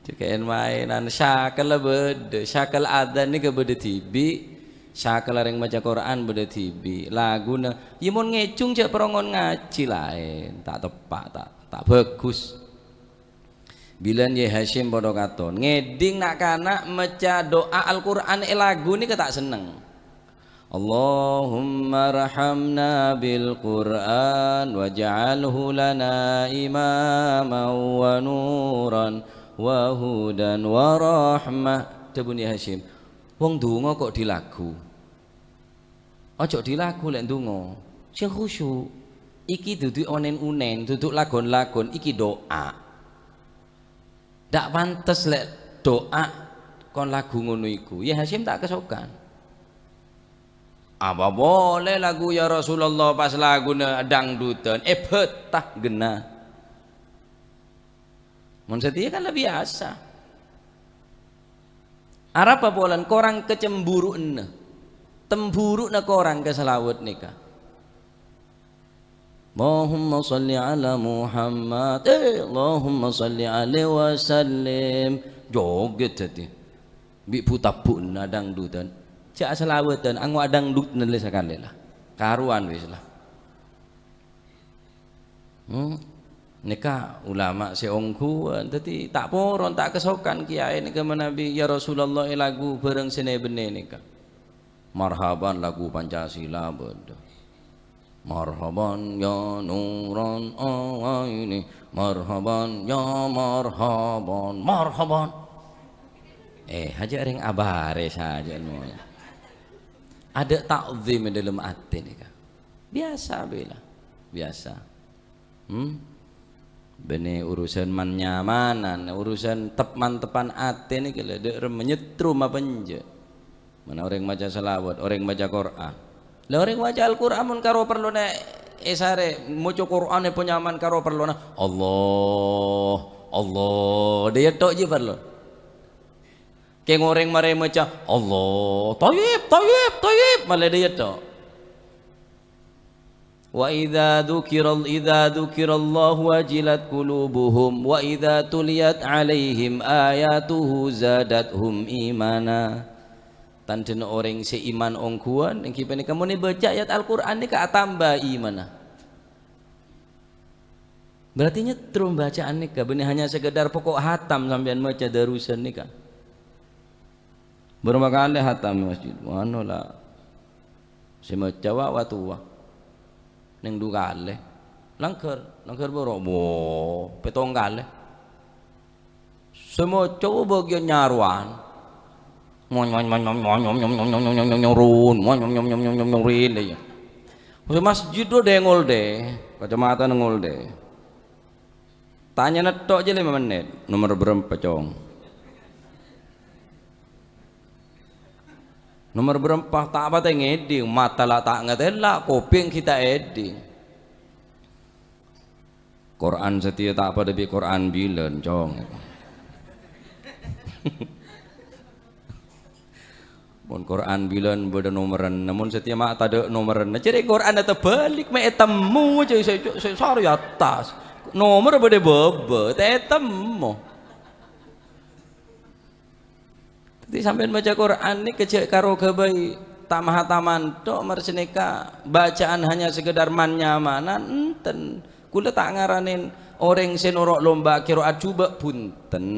Cekain mainan syakal beda, syakal adzan ni ke beda tibi, syakal orang baca Quran beda tibi. Laguna, ya mun ngecung cek perongon ngaji lain, tak tepat, tak bagus. Bilan ye Hashim podo katon, ngeding nak kana maca doa Al-Quran lagu ni ke tak seneng. Allahumma rahamna bil Quran waj'alhu lana imaman wa nuran wa hudan wa rahmah. Debuni Hashim, wong donga kok di lagu. Ojo di lagu lek donga. Sing khusyuk. Iki duduk onen-unen, duduk lagon-lagon, iki doa. Ndak pantes lek doa kon lagu ngono iku. Ya Hashim tak kesokan. Apa boleh lagu ya Rasulullah pas laguna dangdutan betah genah. Mun setia kan lebih biasa. Arab apa bolan korang kecemburuan. Temburu na korang keselawat nikah. Allahumma salli ala Muhammad. Allahumma salli alaihi wasallim. Joget tadi. Bi putabun na dangdutan. Cak selawatan angwa dangdut nulis sekali lah karuan wis lah. Nikah ulama seongku tadi tak poron tak kesokan kiai ni ke Nabi ya Rasulullah lagu bareng sene bene nikah. Marhaban lagu Pancasila bodoh. Marhaban ya nuran aini marhaban ya marhaban marhaban. Haja ring abare saja semuanya. Ada takzim dalam hati ni kan. Biasa bila. Biasa. Bene urusan manyamanan, urusan tepan hati ni kalau dia menyetrum apa nje. Mana orang baca selawat, orang baca Quran. Lah orang baca Al-Quran mun karo perlu nek esare maca Quran e penyaman karo perlu na Allah dia tok je perlu. Keng orang mare maca Allah tayyib malah dia tok. Wa idza dzukirallahu wajilat qulubuhum wa idza tuliyat alaihim ayatuhu zadatuhum imana. Tandena orang seiman ongkuan yang kipene kamu ni baca ayat Al-Quran ni ka tambah iman. Berarti nyetrum bacaan ni ka benih hanya sekedar pokok hatam sampean maca darusan ni ka. Berapa kali hatam masjid mana lah si maca wa tua ning du kali langker boro petong kali semua coba bagian nyaruan masjid do dengol deh kacamata nengol deh tanya netok aja 5 menit nomor berapa cong nomor berapa tak apa ngeding mata lah tak ngetela koping kita eding Quran setia tak apa lebih Quran bilen cong Mun Quran bilan beda nomoran namun setiap mak ada nomoran jadi Quran ada terbalik mak temu aja saya sorry atas nomor beda bebe temu jadi sampai baca Quran ni kecil karo kebai tamah taman tok merseneka bacaan hanya sekedar manyamanan enten kula tak ngaranin orang senorok lomba qiraat coba punten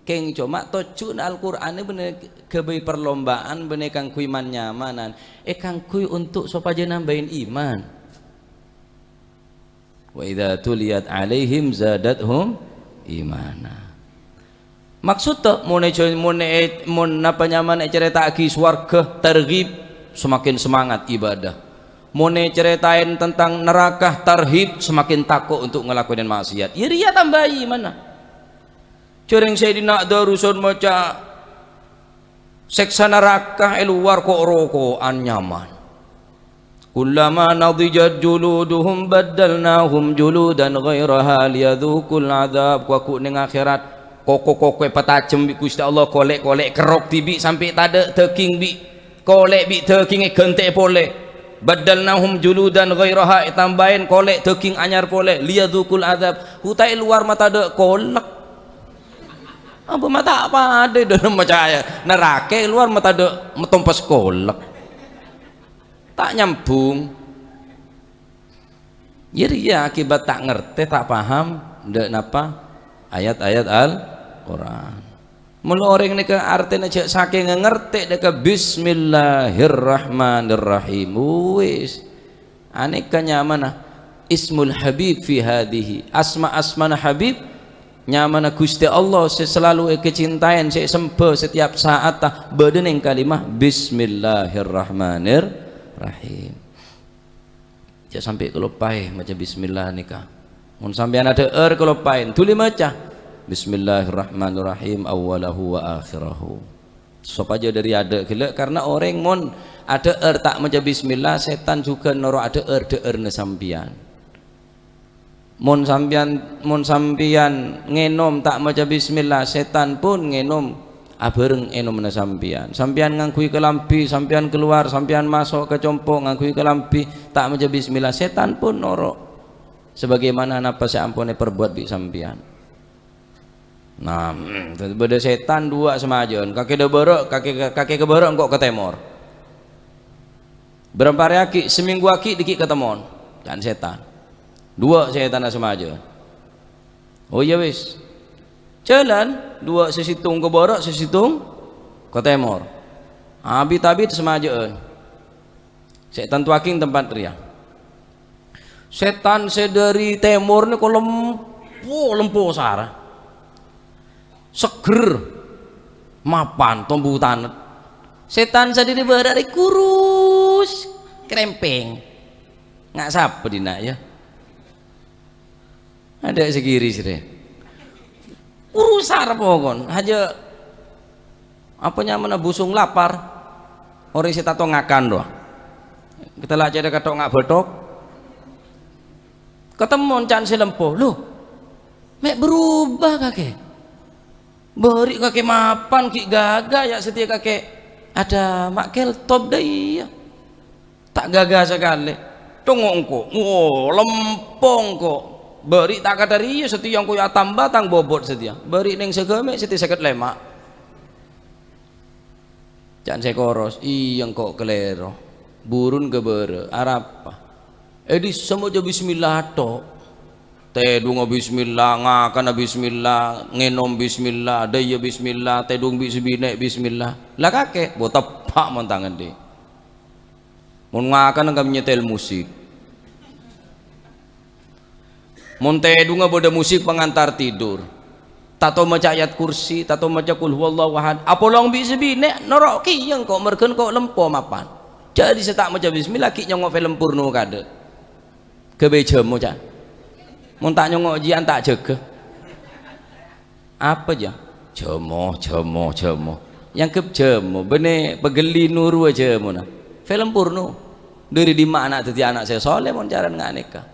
keng cuma tocun Al-Quran ini bener kebai perlombaan bener kang kui man nyamanan kang kui untuk supaya nambahin iman wa idza tuliyat alaihim zadathum imana maksud tak mun apa nyaman cerita aki swarga targhib semakin semangat ibadah mun ceritain tentang neraka tarhib semakin takut untuk ngelakuin maksiat ya ria tambahi mana Cereng Sayyidina Darusun maca seksa neraka luar kok rokokan nyaman. Kullama nadijat juluduhum baddalnahum juludan ghairaha liyadzuqul adzab wa ku ning akhirat koko-koko petajem bi Gusti Allah kolek-kolek kerok tibi sampai tada teking bi kolek bi teking gentek pole badalnahum juludan ghairaha tambahin kolek daging anyar pole liyadzukul adab hutai luar mata de kolek apa mata apa ada dalam macaya neraka luar mata de metompas kolek tak nyambung jadi ya akibat tak ngerti tak paham ndak napa ayat-ayat Al-Quran mulu orang ni ke artinya cek saking ngerti deka bismillahirrahmanirrahim wis aneka nyamana ismul habib fi hadihi asma-asmana habib nyamana Gusti Allah selalu kecintaan saya sembah setiap saat tah bedeneng kalimah bismillahirrahmanirrahim cek sampai kelupai macam bismillah nikah mun sampean ada kelupain tuli maca bismillahirrahmanirrahim awalahu wa akhirahu sop aja dari ada gila karena orang mon ada tak maca bismillah setan juga noro ada de sampian mon sampian ngenom tak maca bismillah setan pun ngenom abareng enom na sampian ngangkui kelampi sampian keluar sampian masuk ke compong ngangkui kelampi tak maca bismillah setan pun noro sebagaimana napa seampune perbuat bi sampian. Nah, beda setan dua semajon, kaki deborok, kaki keborok kok ke temor. Berapa hari aki, seminggu aki dikit ketemon, dan setan. Dua setan semajon. Oh iya wis, jalan dua sesitung keborok, sesitung ke temor. Abit-abit semajon. Setan tuaking tempat ria. Setan sedari temor ni kok lempo sarah. Seger mapan tombu tanet setan sadiri berada kurus krempeng nggak sapa dina ya ada segiri sih kurus sarap pokon aja apa nyamana busung lapar orang setato ngakan doa kita lah ada kata nggak betok ketemu can selempo loh mek berubah kakek beri kakek mapan ki gagah ya setia kakek ada makel top deh ya tak gagah sekali tunggu kok lempong kok beri tak kata ria setia yang kuya tambah tang bobot setia beri neng segame setia seket lemak jangan sekoros iyang kok kelero burun gebere arapa edis semua bismillah tok tedung bismillah ngakan bismillah ngenom bismillah daya bismillah tedung bismillah bismillah lah kakek buat tepak mon tangan deh mon ngakan enggak menyetel musik mon tedung boda musik pengantar tidur tato maca ayat kursi tato maca kul huwallahu ahad apolong bismillah norok ki yang kok merken kok lempo mapan jadi setak maca bismillah ki nyongok film porno kade kebejem maca mun tak nyongok jian tak jaga apa aja jemo yang ke jemo bene pegeli nuru aja muna film porno dari di mana tadi anak saya soleh mon caran nggak nikah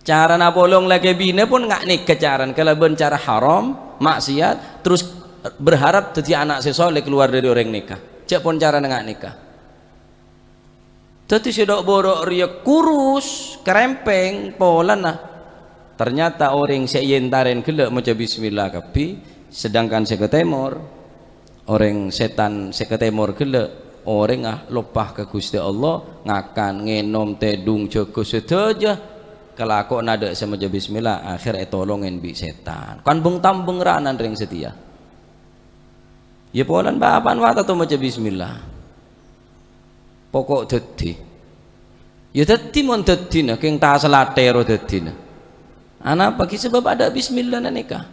cara napolong lagi bine pun nggak nikah caran kalau cara haram maksiat terus berharap tadi anak saya soleh keluar dari orang nikah cek pun cara nggak nikah tapi sudah borok ria kurus kerempeng polan nah ternyata orang seyentaren gelek maca bismillah kapi sedangkan seketemor orang setan seketemor gelek orang lopah ke Gusti Allah ngakan ngenom tedung joko sedaja kalau kok nada sama maca bismillah akhir tolongin bi setan kan bung tambung ranan ring setia ya polan bapan wata tu maca bismillah pokok dadi ya dadi mon dadi nah keng ta salatero dadi nah ana bagi sebab ada bismillah na nikah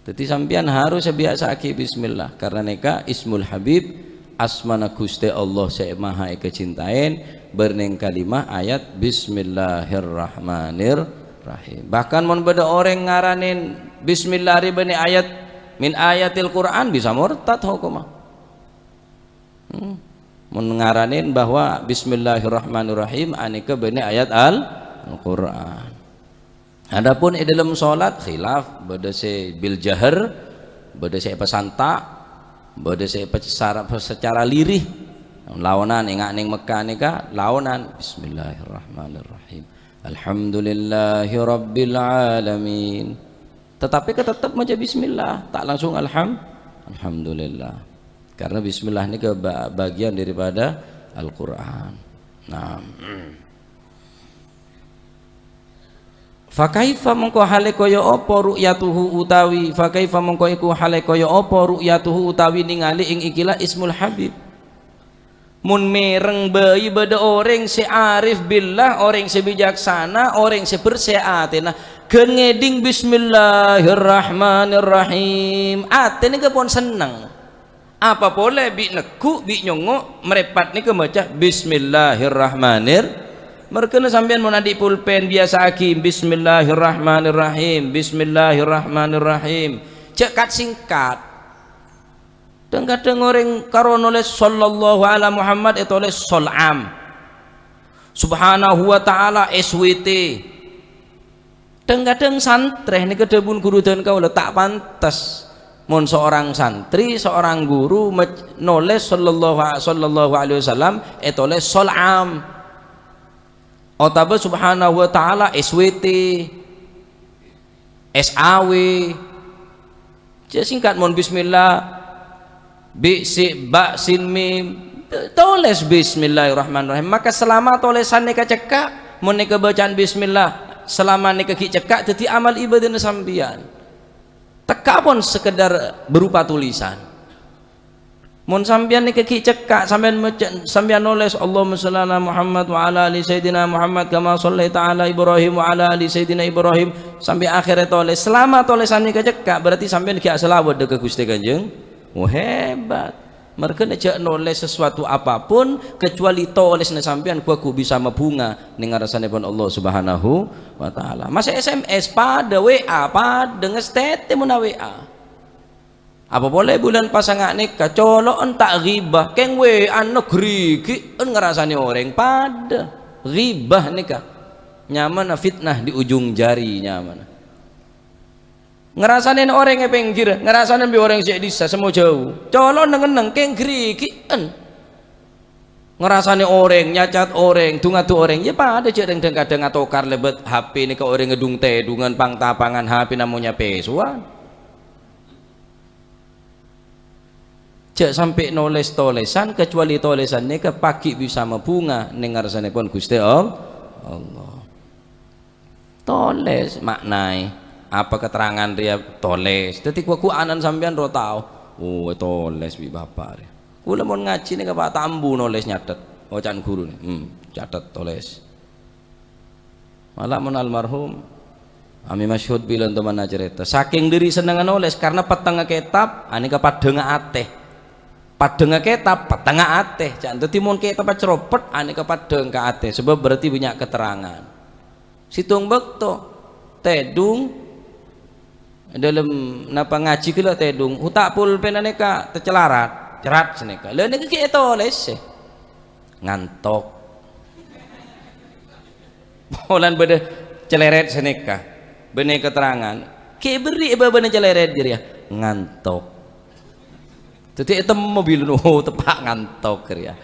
dadi sampean harus biasa aki bismillah karena nikah ismul habib asmana Gusti Allah saya maha kecintain berneng kalimah ayat bismillahirrahmanirrahim bahkan mon beda orang ngaranin bismillah ribani ayat min ayatil Quran bisa murtad hukumah mengaranin bahwa bismillahirrahmanirrahim aneka bani ayat Al-Quran adapun di dalam sholat khilaf beda se bil jahar beda se pesanta beda se secara lirih laonan ingak ning Mekah nika laonan bismillahirrahmanirrahim alhamdulillahi rabbil alamin, tetapi tetap maca bismillah, tak langsung alhamdulillah, karena bismillah ini bagian daripada Al-Quran. Nah, fakaifa mengko hale kaya apa ru'yatuhu utawi, fakaifa mengko iku hale kaya apa ru'yatuhu utawi ningali ing ikilah ismul habib. Mun mereng bayi beda orang si arif billah, orang si bijaksana, orang si berseatina ngeding bismillahirrahmanirrahim, ate ni pun seneng. Apa boleh bi neku bi nyongo merepat ni baca bismillahirrahmanirrahim. Merkena sampean mun adi pulpen biasa aki bismillahirrahmanirrahim, bismillahirrahmanirrahim, cekat singkat. Dan kadang orang karo nulis sallallahu ala Muhammad itu nulis solam, subhanahu wa ta'ala SWT. Dan kadang santri ini kedebun guru dan kau tak pantas mun seorang santri, seorang guru nulis sallallahu alaihi wasallam itu nulis solam, otaba subhanahu wa ta'ala SWT, SAW. Jadi singkat mun bismillah bi si ba sin mim tulis bismillahirrahmanirrahim, maka selama tulisan nika cekak mun nika bacaan bismillah selama nika ki cekak jadi amal ibadah sampeyan teka pun sekedar berupa tulisan. Mun sampeyan nika ki cekak sampeyan nulis Allahumma shalli ala Muhammad wa ala ali sayyidina Muhammad kama shallaita ala Ibrahim wa ala ali sayyidina Ibrahim sampai akhirnya tulis, selama tulisan nika cekak berarti sampeyan ki selawat deuk Gusti Kanjeng. Oh hebat, mereka nak nulis sesuatu apapun kecuali tulis na sampean ku bisa mabunga ning ngarasane pun Allah Subhanahu wa taala. Masa SMS pada WA pada ngestete mun WA. Apa boleh bulan pasangan nikah colok tak ghibah keng WA negeri ki ngarasane orang pada ghibah nikah. Nyaman fitnah di ujung jari nyaman. Ngerasain orang yang pinggir, ngerasain bi orang yang disa semua jauh. Colon neng kengkri kien. Ngerasain orang nyacat orang, tungatu orang. Ya pada cek kadang atau kar lebet HP ni ke orang ngedung teh dengan pangtapangan HP namanya pesuan. Cek sampai nulis tulisan kecuali tulisan ni ke pagi bisa membunga neng ngerasain pun Gusti Allah. Tulis maknai. Apa keterangan dia tulis, jadi ku anan sampean ro tau, oh tulis bi bapak dia, kula mau ngaji nih ke Pak Tambu nulis nyatet, wacan guru nih, catat tulis, malah mun almarhum, ami masyhud bilang teman cerita, saking diri senengan nulis karena petengah kitab, ani ke padenga ateh, padenga kitab, petengah ateh, jangan dadi mun kitab ceropet, ani ke padenga ateh, sebab berarti banyak keterangan, situng bekto, tedung dalam napa ngaji kilo tedung utak pulpen aneka tercelarat cerat seneka lalu neka kita tulis ngantok bulan beda celeret seneka benih keterangan kayak beri bener celeret dia ngantok jadi itu mobil tepak ngantok ya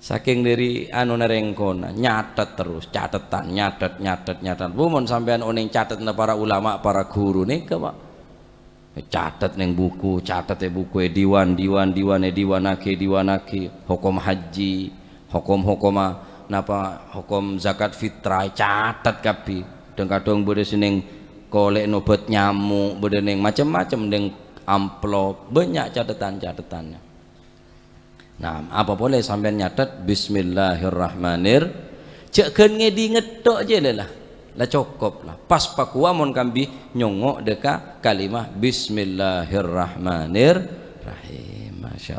saking dari anu nerengkona nyatet terus catatan nyatet bumun sampean oning catet para ulama para guru nih ke pak catet neng buku catet buku diwanake hukum haji hukum napa hukum zakat fitrah catet kapi dan kadang bade seneng kolek nobat nyamuk bade neng macam-macam neng amplop banyak catatan-catatannya. Nah, apa boleh sampai nyatet bismillahirrahmanirrahim. Cek kan ngedi ngedok je lah. Lah cukup lah. Pas pakua mon kambi nyongok deka kalimah bismillahirrahmanirrahim. Masya